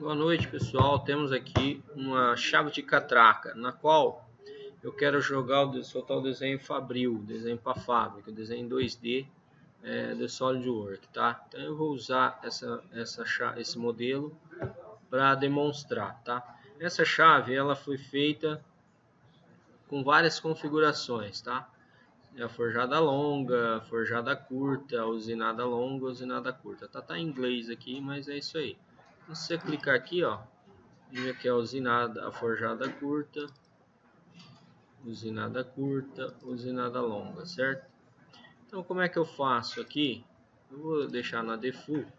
Boa noite, pessoal. Temos aqui uma chave de catraca, na qual eu quero soltar o desenho Fabril, desenho para fábrica, desenho 2D do SolidWorks, tá? Então eu vou usar esse modelo para demonstrar, tá? Essa chave ela foi feita com várias configurações, tá? A forjada longa, forjada curta, usinada longa, usinada curta. Tá em inglês aqui, mas é isso aí. Se você clicar aqui, ó, veja que é a forjada curta, usinada longa, certo? Então, como é que eu faço aqui? Eu vou deixar na default.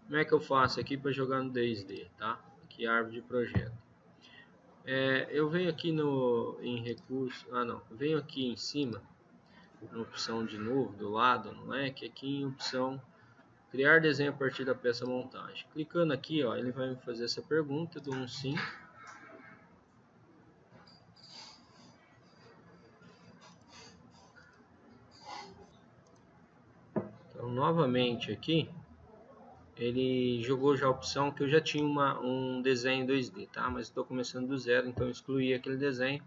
Como é que eu faço aqui para jogar no 2D, tá? Aqui árvore de projeto. Eu venho aqui em recurso, eu venho aqui em cima, na opção de novo, do lado, no leque, aqui em opção criar desenho a partir da peça montagem. Clicando aqui, ó, ele vai me fazer essa pergunta, dou um sim. Então, novamente aqui, ele jogou já a opção que eu já tinha um desenho 2D, tá? Mas estou começando do zero, então eu excluí aquele desenho,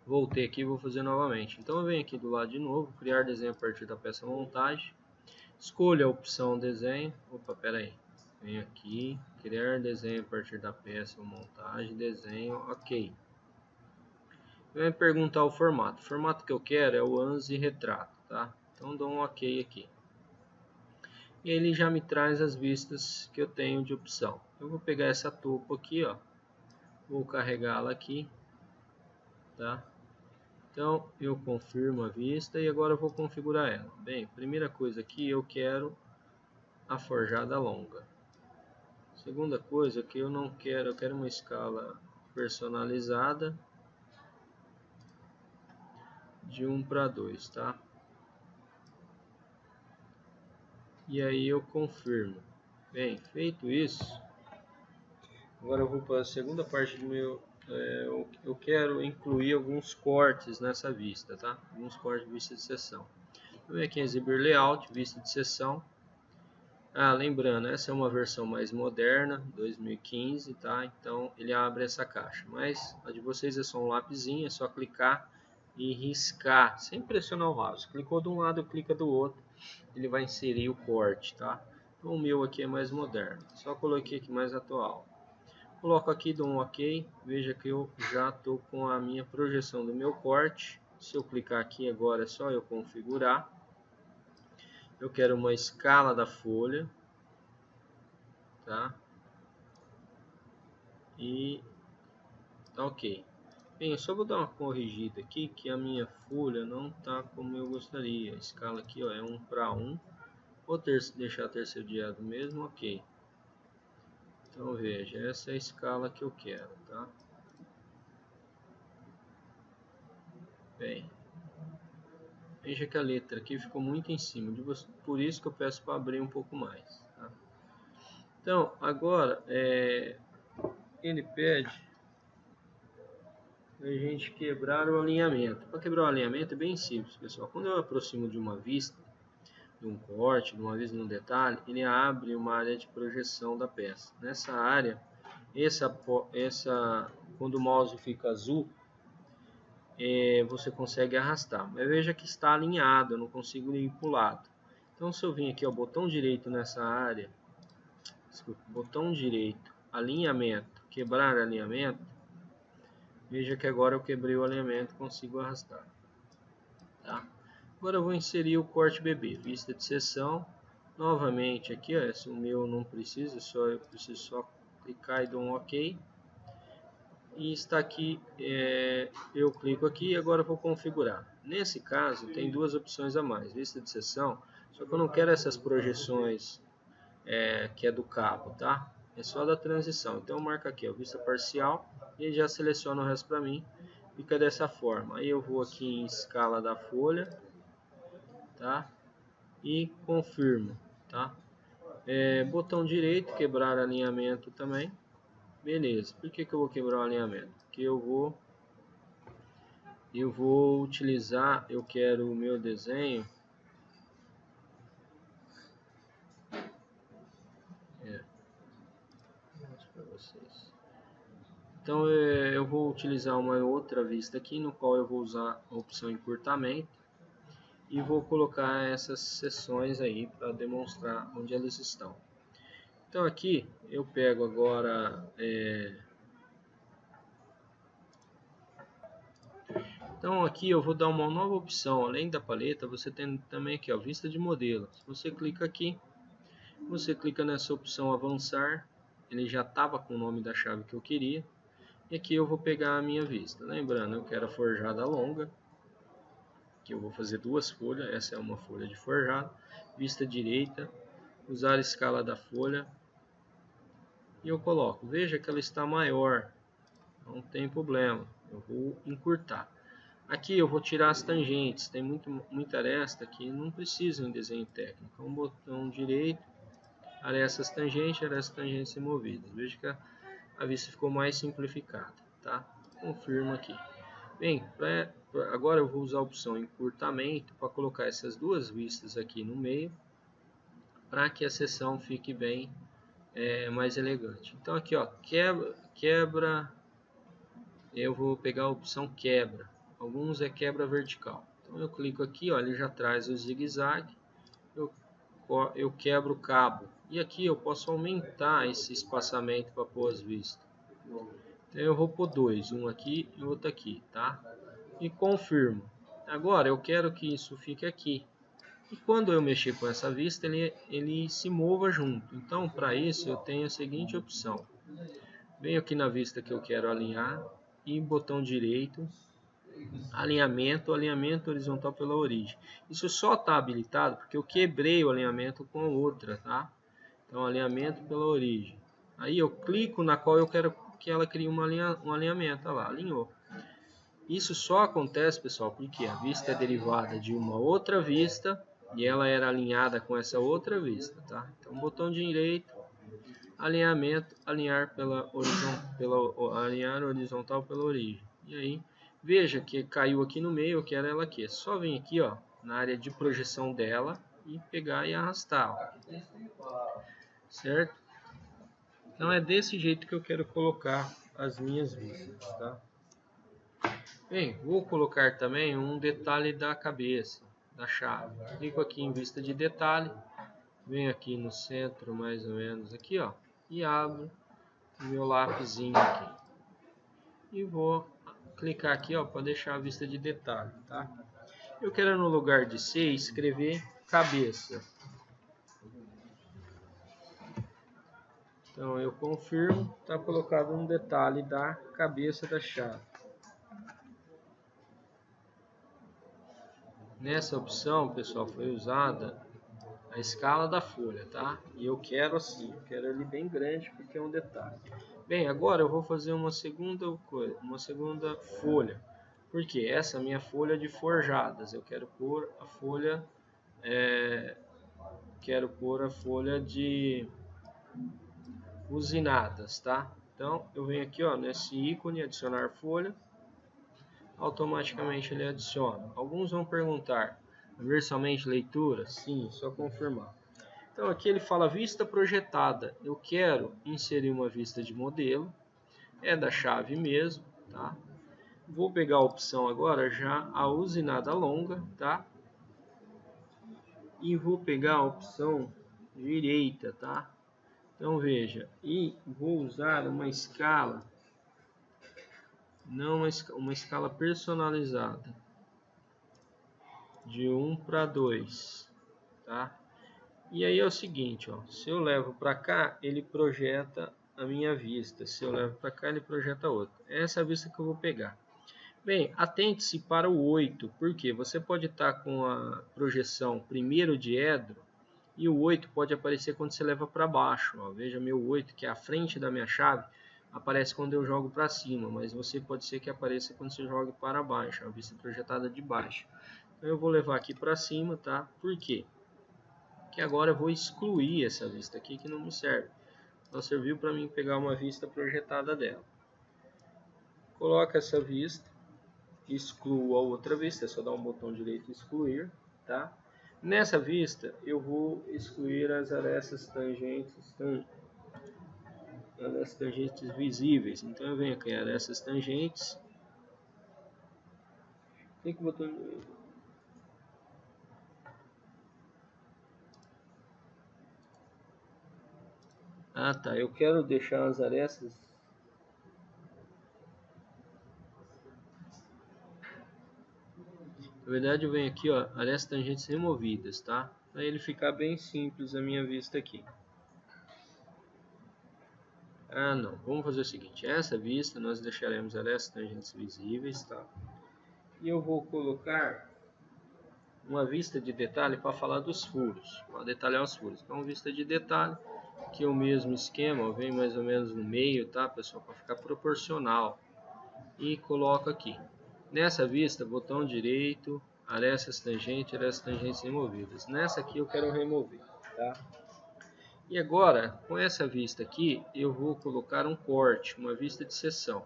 voltei aqui e vou fazer novamente. Então eu venho aqui do lado de novo, criar desenho a partir da peça montagem, escolho a opção desenho, venho aqui, criar desenho a partir da peça montagem, desenho, ok. Vai me perguntar o formato que eu quero é o ANSI retrato, tá? Então dou um ok aqui. E ele já me traz as vistas que eu tenho de opção. Eu vou pegar essa topo aqui, ó, vou carregá-la aqui, tá? Então eu confirmo a vista e agora eu vou configurar ela. Bem, primeira coisa aqui, eu quero a forjada longa. Segunda coisa que eu quero uma escala personalizada de 1:2, tá? E aí eu confirmo. Bem, feito isso, agora eu vou para a segunda parte do meu. Eu quero incluir alguns cortes nessa vista, tá? Alguns cortes de vista de seção. Eu venho aqui em exibir layout, vista de seção. Lembrando, essa é uma versão mais moderna, 2015, tá? Então ele abre essa caixa. Mas a de vocês é só um lapisinho, é só clicar e riscar, sem pressionar o mouse. Clicou de um lado, clica do outro, ele vai inserir o corte, tá? Então o meu aqui é mais moderno, só coloquei aqui mais atual. Coloco aqui, dou um ok, veja que eu já estou com a minha projeção do meu corte. Se eu clicar aqui agora é só eu configurar. Eu quero uma escala da folha, tá? E tá ok. Bem, eu só vou dar uma corrigida aqui que a minha folha não tá como eu gostaria. A escala aqui, ó, é 1:1. Vou deixar terceiriado mesmo, ok. Então veja, essa é a escala que eu quero, tá? Bem, veja que a letra aqui ficou muito em cima, por isso que eu peço para abrir um pouco mais, tá? Então, agora, ele pede a gente quebrar o alinhamento. Para quebrar o alinhamento é bem simples, pessoal. Quando eu aproximo de uma vista, de um corte, de uma vista no detalhe, ele abre uma área de projeção da peça. Nessa área, quando o mouse fica azul, você consegue arrastar. Mas veja que está alinhado, eu não consigo ir para o lado. Então, se eu vim aqui, ó, botão direito nessa área, botão direito, alinhamento, quebrar alinhamento, veja que agora eu quebrei o alinhamento, consigo arrastar. Tá? Agora eu vou inserir o corte BB, vista de seção. Novamente aqui, ó, esse o meu não precisa, eu preciso só clicar e dar um OK. E está aqui, eu clico aqui e agora vou configurar. Nesse caso tem duas opções a mais, vista de seção, só que eu não quero essas projeções que é do cabo, tá? É só da transição. Então eu marco aqui, ó, vista parcial, e já seleciona o resto para mim. Fica dessa forma. Aí eu vou aqui em escala da folha, tá? E confirmo, tá? Botão direito, quebrar alinhamento também. Beleza. Por que eu vou quebrar o alinhamento? Porque eu vou utilizar, eu quero o meu desenho para vocês. Então eu vou utilizar uma outra vista aqui, no qual eu vou usar a opção encurtamento e vou colocar essas seções aí para demonstrar onde elas estão. Então aqui eu pego agora então aqui eu vou dar uma nova opção, além da paleta, você tem também aqui, ó, vista de modelo. Se você clica aqui, você clica nessa opção avançar, ele já estava com o nome da chave que eu queria. E aqui eu vou pegar a minha vista. Lembrando, eu quero a forjada longa, que eu vou fazer 2 folhas, essa é uma folha de forjado. Vista direita, usar a escala da folha. E eu coloco, veja que ela está maior, não tem problema, eu vou encurtar. Aqui eu vou tirar as tangentes, tem muita aresta que não precisa em desenho técnico. Um botão direito, arestas tangentes removidas. Veja que a vista ficou mais simplificada, tá? Confirmo aqui. Bem, agora eu vou usar a opção encurtamento para colocar essas duas vistas aqui no meio, para que a seção fique bem mais elegante. Então aqui, ó, quebra, eu vou pegar a opção quebra. Alguns é quebra vertical. Então eu clico aqui, ó, ele já traz o zigue-zague. Eu quebro o cabo. E aqui eu posso aumentar esse espaçamento para pôr as vistas. Então eu vou pôr 2, um aqui e outro aqui, tá? E confirmo. Agora eu quero que isso fique aqui. E quando eu mexer com essa vista, ele se mova junto. Então, para isso, eu tenho a seguinte opção. Venho aqui na vista que eu quero alinhar e botão direito, alinhamento horizontal pela origem. Isso só está habilitado porque eu quebrei o alinhamento com a outra, tá? Então, alinhamento pela origem. Aí eu clico na qual eu quero que ela crie um alinhamento. Olha lá, alinhou. Isso só acontece, pessoal, porque a vista é derivada de uma outra vista e ela era alinhada com essa outra vista, tá? Então, botão direito, alinhamento, alinhar alinhar horizontal pela origem. E aí, veja que caiu aqui no meio, eu quero ela aqui. É só vir aqui, ó, na área de projeção dela e pegar e arrastar, ó. Certo? Então é desse jeito que eu quero colocar as minhas vistas, tá? Bem, vou colocar também um detalhe da cabeça, da chave. Clico aqui em vista de detalhe, venho aqui no centro mais ou menos aqui, ó, e abro o meu lapisinho aqui. E vou clicar aqui, ó, para deixar a vista de detalhe, tá? Eu quero no lugar de C escrever cabeça. Então eu confirmo, está colocado um detalhe da cabeça da chave. Nessa opção, pessoal, foi usada a escala da folha, tá? E eu quero assim, eu quero ele bem grande porque é um detalhe. Bem, agora eu vou fazer uma segunda folha. Porque essa é a minha folha de forjadas. Eu quero pôr a folha de usinadas, tá? Então eu venho aqui, ó, nesse ícone adicionar folha. Automaticamente ele adiciona. Alguns vão perguntar, ver somente leitura? Sim, só confirmar. Então aqui ele fala vista projetada. Eu quero inserir uma vista de modelo. É da chave mesmo, tá? Vou pegar a opção agora já a usinada longa, tá? E vou pegar a opção direita, tá? Então veja, e vou usar uma escala, não uma escala personalizada, de 1 para 2, tá? E aí é o seguinte, ó, se eu levo para cá, ele projeta a minha vista. Se eu levo para cá, ele projeta outra. Essa é a vista que eu vou pegar. Bem, atente-se para o 8, porque você pode estar com a projeção primeiro de edro e o 8 pode aparecer quando você leva para baixo. Ó. Veja meu 8, que é a frente da minha chave, aparece quando eu jogo para cima, mas você pode ser que apareça quando você joga para baixo, a vista projetada de baixo. Então eu vou levar aqui para cima, tá? Por quê? Que agora eu vou excluir essa vista aqui que não me serve. Só serviu para mim pegar uma vista projetada dela. Coloca essa vista, excluo a outra vista, é só dar um botão direito e excluir, tá? Nessa vista eu vou excluir as arestas tangentes arestas tangentes visíveis. Então eu venho aqui arestas tangentes. Clique no botão direito. Ah, tá. Eu quero deixar as arestas. Na verdade, eu venho aqui, ó, arestas tangentes removidas, tá? Para ele ficar bem simples a minha vista aqui. Ah, não. Vamos fazer o seguinte. Essa vista nós deixaremos arestas tangentes visíveis, tá? E eu vou colocar uma vista de detalhe para falar dos furos, para detalhar os furos. Então, vista de detalhe, que é o mesmo esquema, vem mais ou menos no meio, tá, pessoal? Para ficar proporcional. E coloco aqui. Nessa vista, botão direito, arestas tangentes removidas. Nessa aqui eu quero remover, tá? E agora, com essa vista aqui, eu vou colocar um corte, uma vista de seção.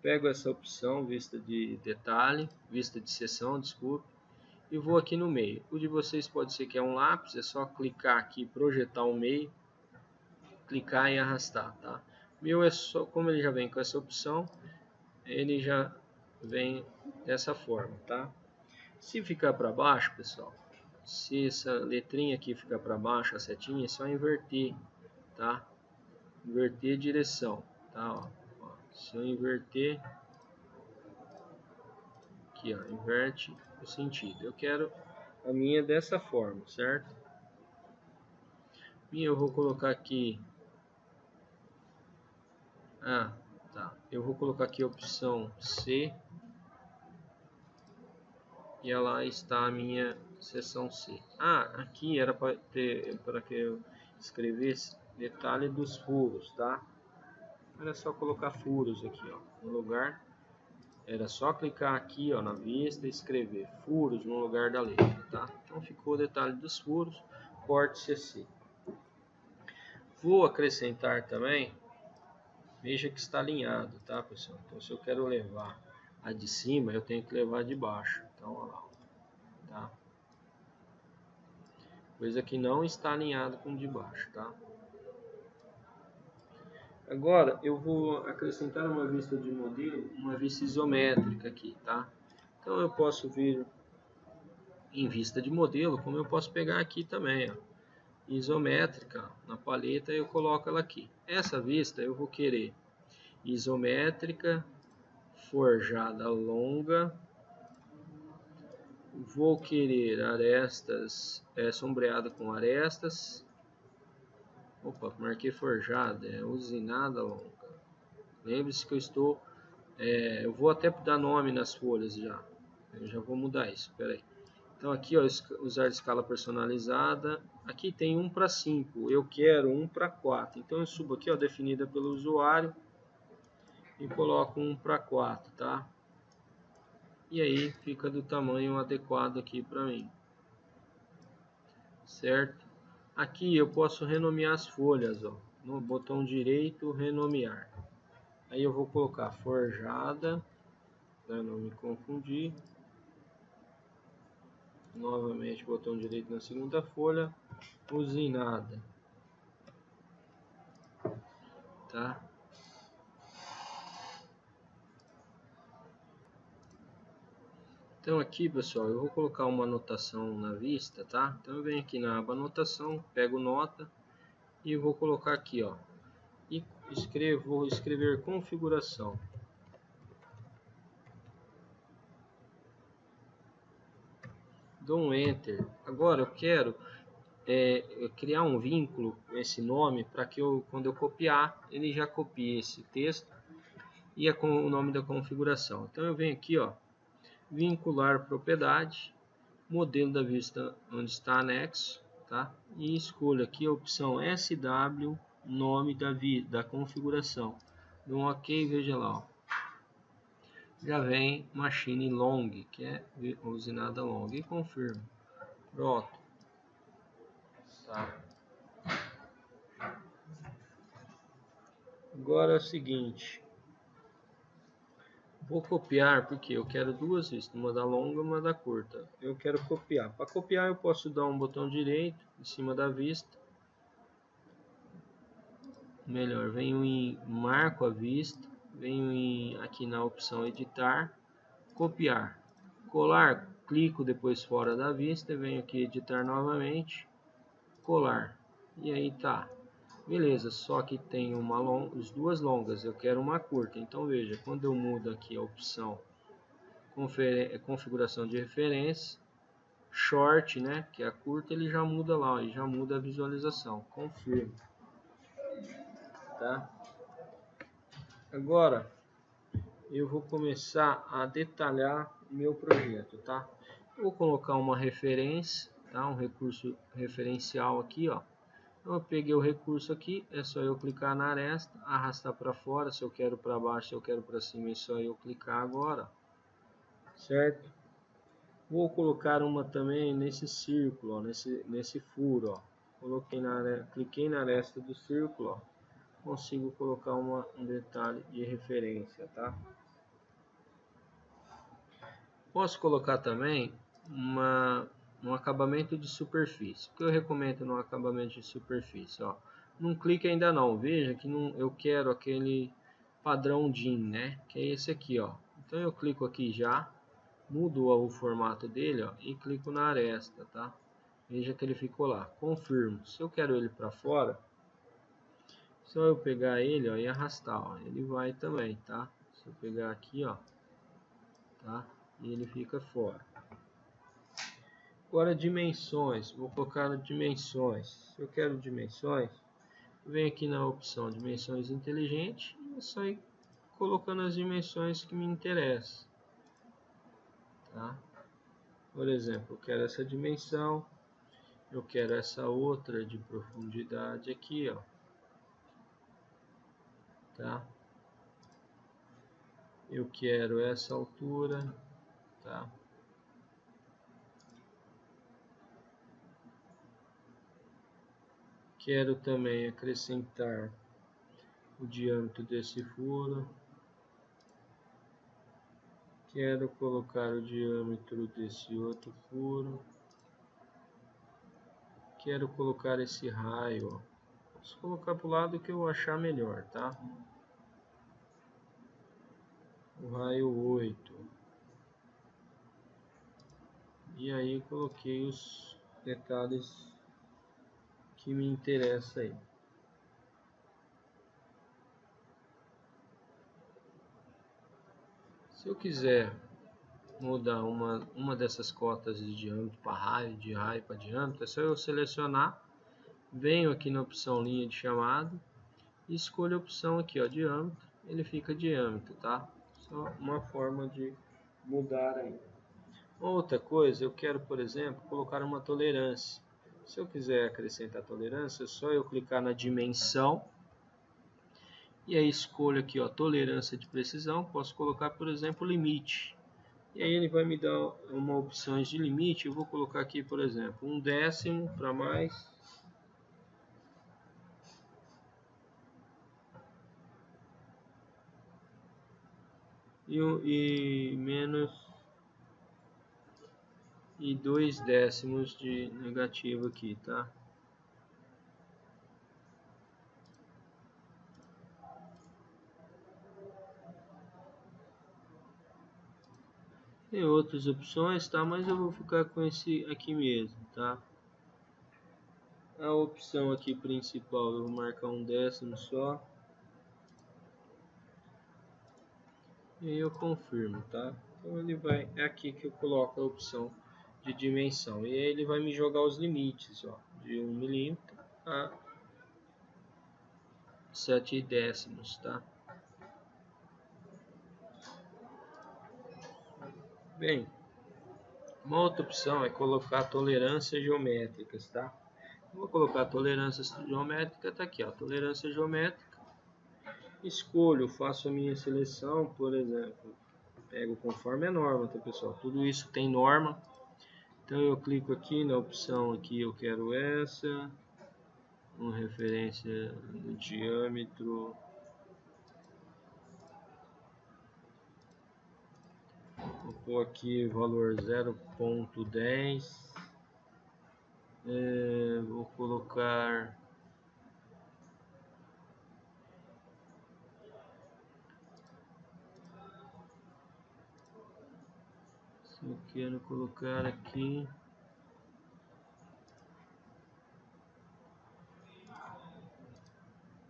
Pego essa opção, vista de detalhe, vista de seção, desculpe, e vou aqui no meio. O de vocês pode ser que é um lápis, é só clicar aqui, projetar o meio, clicar e arrastar, tá? O meu é só, como ele já vem com essa opção, ele já vem dessa forma, tá? Se ficar para baixo, pessoal, se essa letrinha aqui ficar para baixo, a setinha, é só inverter, tá? Inverter direção, tá? Ó, se eu inverter aqui, ó, inverte o sentido. Eu quero a minha dessa forma, certo? E eu vou colocar aqui, tá. Eu vou colocar aqui a opção C e lá está a minha seção C. Aqui era para que eu escrevesse detalhe dos furos, tá? Era só colocar furos aqui, ó, no lugar. Era só clicar aqui, ó, na vista e escrever furos no lugar da letra, tá? Então ficou o detalhe dos furos, corte CC. Vou acrescentar também, veja que está alinhado, tá, pessoal? Então se eu quero levar a de cima, eu tenho que levar de baixo. Então, olha lá, tá? Coisa que não está alinhado com o de baixo, tá? Agora eu vou acrescentar uma vista de modelo, uma vista isométrica aqui, tá? Então eu posso vir em vista de modelo, como eu posso pegar aqui também, ó, isométrica na paleta, eu coloco ela aqui. Essa vista eu vou querer isométrica, forjada longa, vou querer arestas, sombreada com arestas. Opa, marquei forjada, usinada longa. Lembre-se que eu vou até dar nome nas folhas já. Eu já vou mudar isso, peraí. Então aqui, ó, usar escala personalizada. Aqui tem 1 para 5, eu quero 1 para 4. Então eu subo aqui, ó, definida pelo usuário e coloco 1 para 4, tá? E aí fica do tamanho adequado aqui para mim. Certo? Aqui eu posso renomear as folhas, ó, no botão direito, renomear. Aí eu vou colocar forjada, para não me confundir. Novamente, botão direito na segunda folha, usinada, tá? Então aqui, pessoal, eu vou colocar uma anotação na vista, tá? Então eu venho aqui na aba anotação, pego nota e vou colocar aqui, ó, e vou escrever configuração. Dou um enter. Agora eu quero criar um vínculo com esse nome para que quando eu copiar, ele já copie esse texto e com o nome da configuração. Então eu venho aqui, ó, vincular propriedade, modelo da vista onde está anexo, tá? E escolho aqui a opção SW, nome da configuração. Dou um OK, veja lá, ó. Já vem machine long, que é usinada long, e confirmo. Pronto. Tá. Agora é o seguinte, vou copiar porque eu quero duas vistas, uma da longa e uma da curta. Eu quero copiar. Para copiar eu posso dar um botão direito em cima da vista melhor, venho em marco à vista, venho aqui na opção editar, copiar, colar, clico depois fora da vista, venho aqui editar novamente, colar, e aí tá, beleza. Só que tem as duas longas, eu quero uma curta. Então veja, quando eu mudo aqui a opção configuração de referência, short, né, que é a curta, ele já muda lá, e já muda a visualização. Confirmo, tá? Agora eu vou começar a detalhar o meu projeto, tá? Eu vou colocar uma referência, tá? Um recurso referencial aqui, ó. Eu peguei o recurso aqui, é só eu clicar na aresta, arrastar para fora. Se eu quero para baixo, se eu quero para cima, é só eu clicar agora, certo? Vou colocar uma também nesse círculo, ó, nesse furo, ó. Cliquei na aresta do círculo, ó. Consigo colocar um detalhe de referência, tá? Posso colocar também um acabamento de superfície. O que eu recomendo no acabamento de superfície, ó? Não clique ainda não, veja que não, eu quero aquele padrão DIN, né? Que é esse aqui, ó. Então eu clico aqui já, mudo o formato dele, ó, e clico na aresta, tá? Veja que ele ficou lá. Confirmo. Se eu quero ele para fora, só eu pegar ele, ó, e arrastar, ó, ele vai também, tá? Se eu pegar aqui, ó, tá? E ele fica fora. Agora dimensões, vou colocar dimensões. Se eu quero dimensões, venho aqui na opção dimensões inteligentes e só ir colocando as dimensões que me interessam, tá? Por exemplo, eu quero essa dimensão, eu quero essa outra de profundidade aqui, ó, tá? Eu quero essa altura, tá? Quero também acrescentar o diâmetro desse furo. Quero colocar o diâmetro desse outro furo. Quero colocar esse raio, ó. Posso colocar para o lado que eu achar melhor, tá? O raio 8. E aí coloquei os detalhes que me interessam aí. Se eu quiser mudar uma dessas cotas de diâmetro para raio, de raio para diâmetro, é só eu selecionar, venho aqui na opção linha de chamada e escolho a opção aqui, ó, diâmetro, ele fica diâmetro, tá? Só uma forma de mudar aí. Outra coisa, eu quero, por exemplo, colocar uma tolerância. Se eu quiser acrescentar tolerância, é só eu clicar na dimensão e aí escolho aqui, ó, tolerância de precisão. Posso colocar, por exemplo, limite. E aí ele vai me dar uma opção de limite. Eu vou colocar aqui, por exemplo, 1/10 para mais. E menos e 2/10 de negativo aqui, tá? Tem outras opções, tá? Mas eu vou ficar com esse aqui mesmo, tá? A opção aqui principal, eu vou marcar 1/10 só. E aí eu confirmo, tá? Então ele vai, é aqui que eu coloco a opção de dimensão. E aí ele vai me jogar os limites, ó, de 1 milímetro a 7/10, tá? Bem, uma outra opção é colocar tolerâncias geométricas, tá? Vou colocar tolerância geométrica, tá aqui, ó, tolerância geométrica. Escolho, faço a minha seleção, por exemplo, pego conforme a norma, tá, pessoal? Tudo isso tem norma. Então eu clico aqui na opção aqui, eu quero essa, uma referência no diâmetro, vou pôr aqui valor 0.10, vou colocar Se eu quero colocar aqui,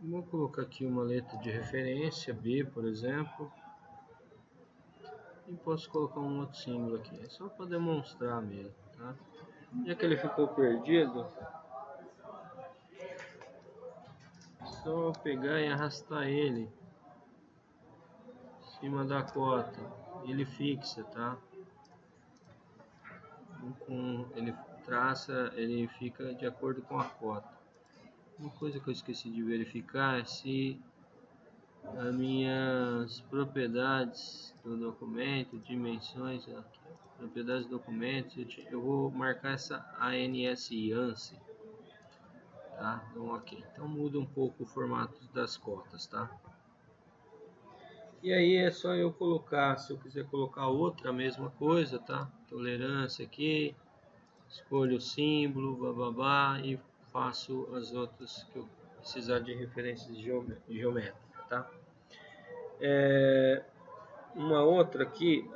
vou colocar aqui uma letra de referência, B, por exemplo. E posso colocar um outro símbolo aqui, é só para demonstrar mesmo, tá? Já que ele ficou perdido, só pegar e arrastar ele em cima da cota, ele fixa, tá? Ele traça, ele fica de acordo com a cota. Uma coisa que eu esqueci de verificar é se as minhas propriedades do documento, dimensões, aqui, propriedades do documento, eu vou marcar essa ANS, tá? Então, ok. Então muda um pouco o formato das cotas, tá? E aí é só eu colocar, se eu quiser colocar outra, a mesma coisa, tá? Tolerância aqui, escolho o símbolo, bababá, e faço as outras que eu precisar de referências geométricas, tá? Uma outra aqui,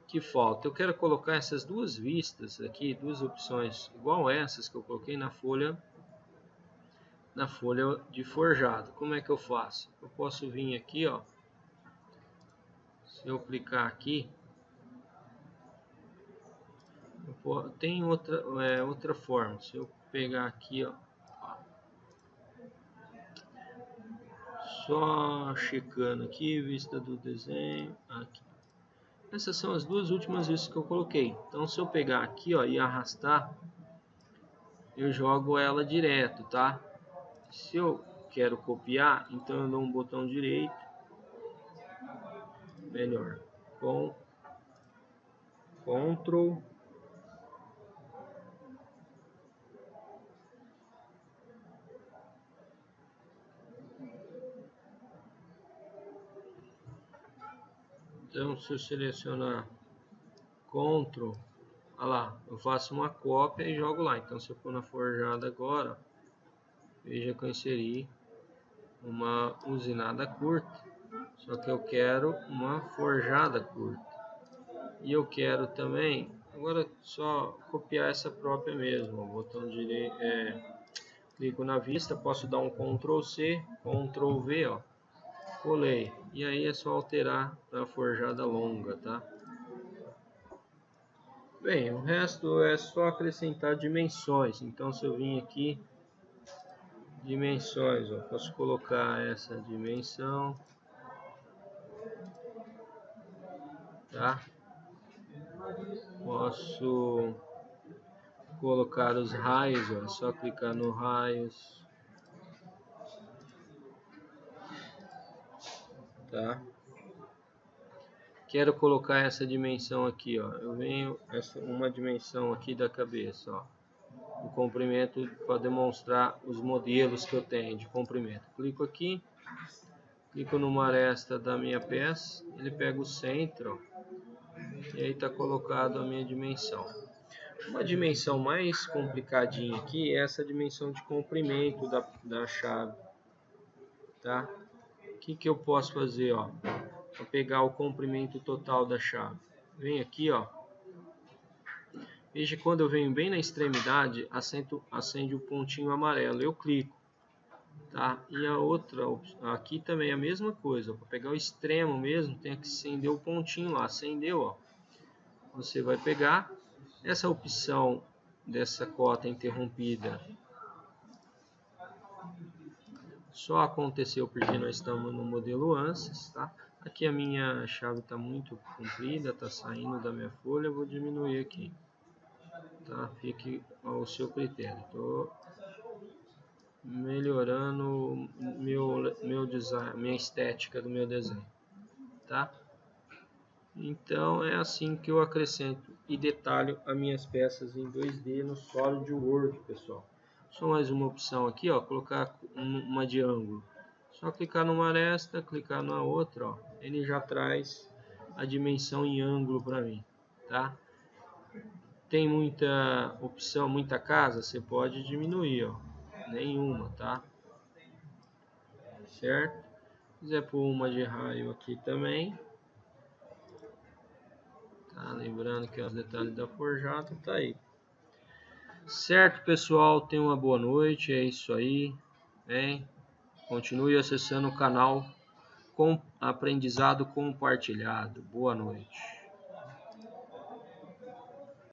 que falta, eu quero colocar essas duas vistas aqui, duas opções igual essas que eu coloquei na folha de forjado. Como é que eu faço? Eu posso vir aqui, ó, se eu clicar aqui, tem outra forma. Se eu pegar aqui, ó, só checando aqui, vista do desenho, aqui. Essas são as duas últimas vistas que eu coloquei. Então, se eu pegar aqui, ó, e arrastar, eu jogo ela direto, tá? Se eu quero copiar, então eu dou um botão direito, melhor, com Ctrl, então se eu selecionar Ctrl, olha lá, eu faço uma cópia e jogo lá. Então se eu for na forjada agora, veja que eu inseri uma usinada curta, só que eu quero uma forjada curta. E eu quero também, agora só copiar essa própria mesmo, botão direito, clico na vista, posso dar um Ctrl C, Ctrl V, ó, colei. E aí é só alterar para forjada longa, tá? Bem, o resto é só acrescentar dimensões. Então se eu vim aqui, dimensões, ó, posso colocar essa dimensão, tá? Posso colocar os raios, ó, é só clicar no raios, tá? Quero colocar essa dimensão aqui, ó. Eu venho uma dimensão aqui da cabeça, ó, o comprimento para demonstrar os modelos que eu tenho de comprimento. Clico aqui, clico numa aresta da minha peça, ele pega o centro, ó, e aí está colocado a minha dimensão. Uma dimensão mais complicadinha aqui é essa dimensão de comprimento da chave, tá? O que eu posso fazer, ó, para pegar o comprimento total da chave? Vem aqui, ó. Veja, quando eu venho bem na extremidade, acende o pontinho amarelo. Eu clico, tá? E a outra, aqui também é a mesma coisa. Para pegar o extremo mesmo, tem que acender o pontinho lá. Acendeu, ó. Você vai pegar essa opção dessa cota interrompida. Só aconteceu porque nós estamos no modelo ANSYS, tá? Aqui a minha chave está muito comprida, está saindo da minha folha. Eu vou diminuir aqui, tá? Fique ao seu critério. Estou melhorando meu design, minha estética do meu desenho, tá? Então é assim que eu acrescento e detalho as minhas peças em 2D no SolidWorks, pessoal. Só mais uma opção aqui, ó, colocar uma de ângulo. Só clicar numa aresta, clicar na outra, ó, ele já traz a dimensão em ângulo para mim, tá? Tem muita opção, muita casa, você pode diminuir, ó, nenhuma, tá? Certo? Se quiser pôr uma de raio aqui também, tá? Lembrando Lembrando que os detalhes da forjada tá aí. Certo, pessoal? Tenham uma boa noite. É isso aí. Hein? Continue acessando o canal com aprendizado compartilhado. Boa noite.